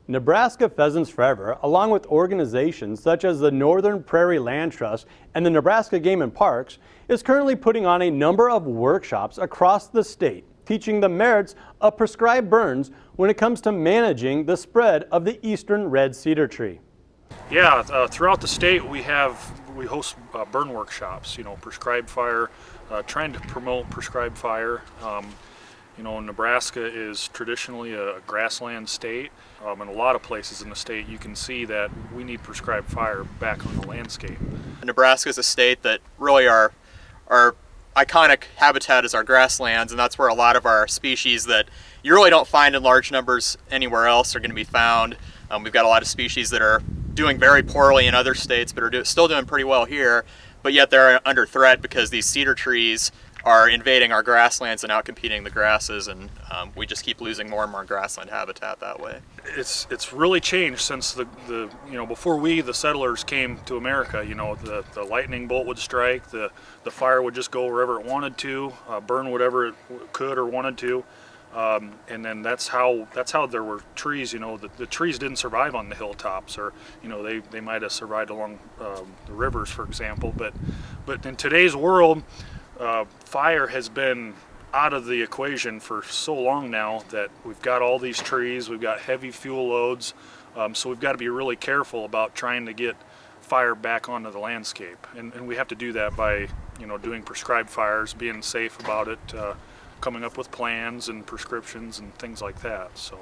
Nebraska Pheasants Forever, along with organizations such as the Northern Prairie Land Trust and the Nebraska Game and Parks, is currently putting on a number of workshops across the state, teaching the merits of prescribed burns when it comes to managing the spread of the eastern red cedar tree. Yeah, throughout the state we host burn workshops, prescribed fire, trying to promote prescribed fire. Nebraska is traditionally a grassland state. In a lot of places in the state you can see that we need prescribed fire back on the landscape. Nebraska is a state that really our iconic habitat is our grasslands, and that's where a lot of our species that you really don't find in large numbers anywhere else are going to be found. We've got a lot of species that are doing very poorly in other states but are still doing pretty well here, but yet they're under threat because these cedar trees are invading our grasslands and outcompeting the grasses, and we just keep losing more and more grassland habitat that way. It's really changed since before the settlers came to America. The lightning bolt would strike, the fire would just go wherever it wanted to, burn whatever it could or wanted to, and then that's how there were trees. The trees didn't survive on the hilltops, or they might have survived along the rivers, for example. But in today's world, fire has been out of the equation for so long now that we've got all these trees, we've got heavy fuel loads, so we've got to be really careful about trying to get fire back onto the landscape, and we have to do that by doing prescribed fires, being safe about it, coming up with plans and prescriptions and things like that. So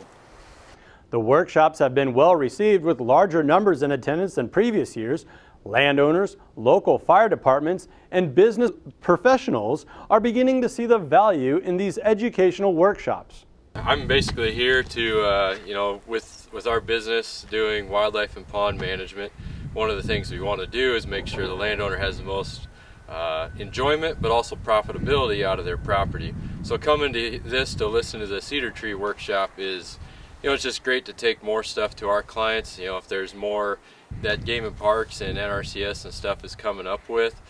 the workshops have been well received, with larger numbers in attendance than previous years. Landowners, local fire departments, and business professionals are beginning to see the value in these educational workshops. I'm basically here to, with our business doing wildlife and pond management, one of the things we want to do is make sure the landowner has the most enjoyment but also profitability out of their property. So coming to this to listen to the cedar tree workshop is, it's just great to take more stuff to our clients. If there's more that Game and Parks and NRCS and stuff is coming up with,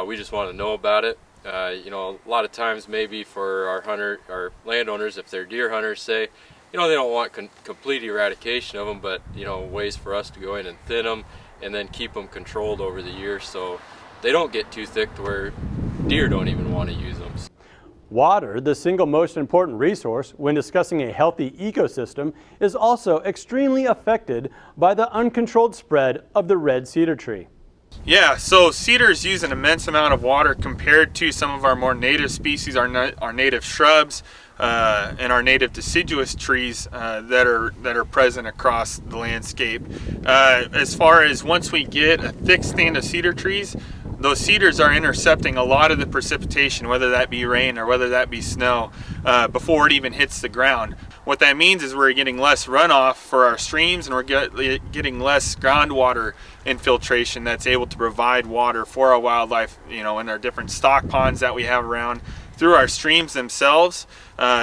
we just want to know about it. A lot of times maybe for our landowners, if they're deer hunters, say, they don't want complete eradication of them, but ways for us to go in and thin them and then keep them controlled over the year so they don't get too thick to where deer don't even want to use them. Water, the single most important resource when discussing a healthy ecosystem, is also extremely affected by the uncontrolled spread of the red cedar tree. Yeah, so cedars use an immense amount of water compared to some of our more native species, our native shrubs, and our native deciduous trees that are present across the landscape. As far as once we get a thick stand of cedar trees, those cedars are intercepting a lot of the precipitation, whether that be rain or whether that be snow, before it even hits the ground. What that means is we're getting less runoff for our streams, and we're getting less groundwater infiltration that's able to provide water for our wildlife, in our different stock ponds that we have around, through our streams themselves.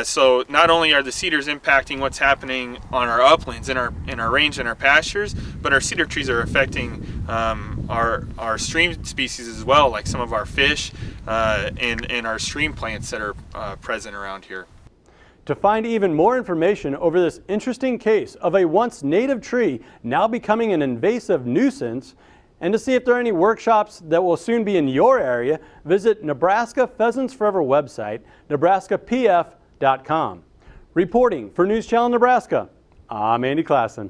So not only are the cedars impacting what's happening on our uplands, in our range and our pastures, but our cedar trees are affecting our stream species as well, like some of our fish and our stream plants that are present around here. To find even more information over this interesting case of a once native tree now becoming an invasive nuisance, and to see if there are any workshops that will soon be in your area, visit Nebraska Pheasants Forever website, nebraskapf.com. Reporting for News Channel Nebraska, I'm Andy Klassen.